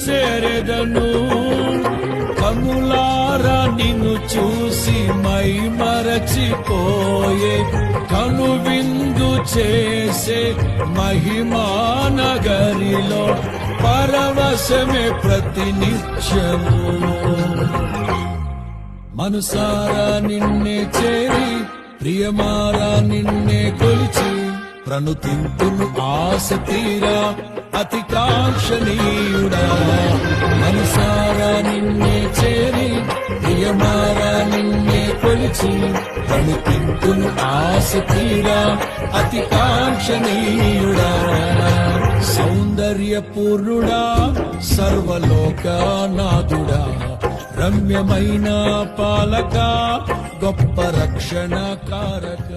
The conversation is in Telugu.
చేరెదను. కనులారా నిన్ను చూసి మై మరచిపోయే, కనువిందు చేసే మహిమా నగరిలో పరవశమే ప్రతినిత్యము. మనసారా నిన్నే చేరి ప్రియమారా నిన్నే కొలిచి ప్రణుతింతును ఆశ తీరా అతి కాంక్షణీయుడా. మనసారా నిన్నే చేరి ప్రియమారా నిన్నే కొలిచి ప్రణుతింతును ఆశ తీరా అతి కాంక్షణీయుడా. సౌందర్యపూర్ణుడా సర్వలోకనాథుడా, రమ్యమైన పాలక గొప్ప రక్షణ కారక.